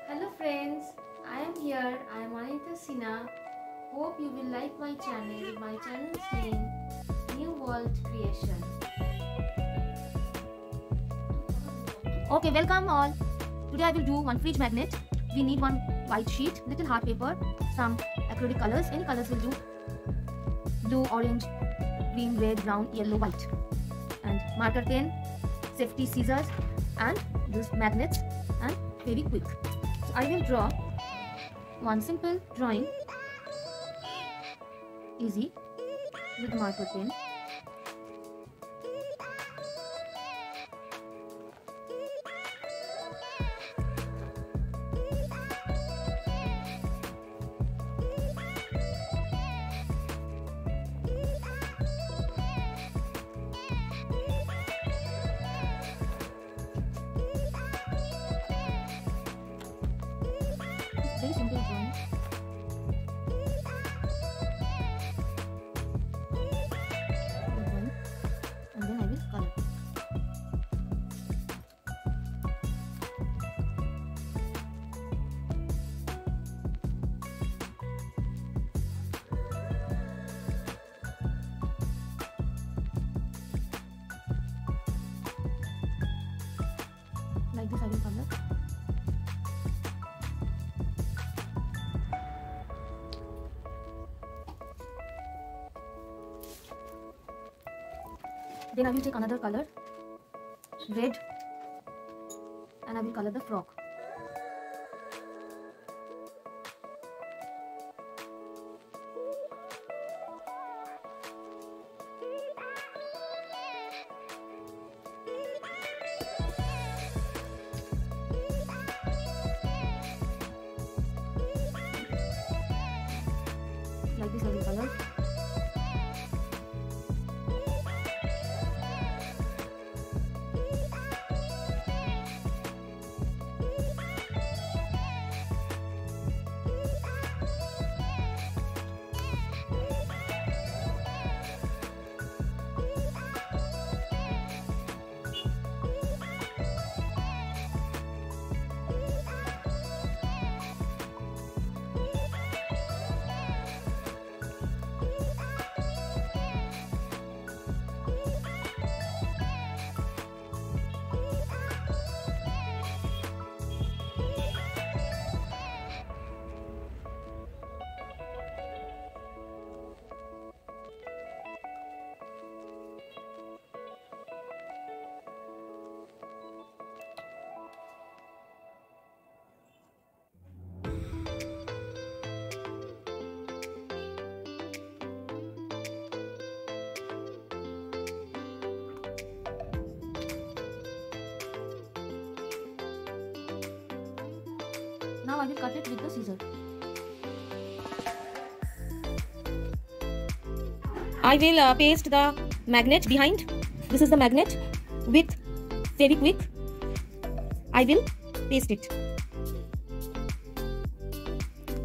Hello friends, I am here. I am Anita Sina. Hope you will like my channel. My channel's name New World Creation. Okay, welcome all. Today I will do one fridge magnet. We need one white sheet, little hard paper, some acrylic colors. Any colors will do. Blue, orange, green, red, brown, yellow, white. And marker pen, safety scissors, and this magnets and Fevikwik. So I will draw one simple drawing, easy, with the marker pen. Very simple drawing. And then I will color. Like this I will color. Then I will take another color, red, and I will color the frog. Like this I will color. Now I will cut it with the scissor. I will paste the magnet behind. This is the magnet with Fevikwik. I will paste it.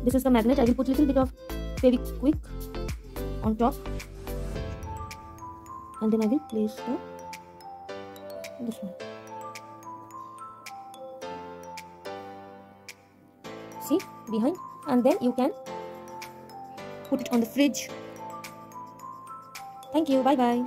This is the magnet. I will put little bit of Fevikwik on top, and then I will place this one. See, behind, and then you can put it on the fridge. Thank you. Bye bye.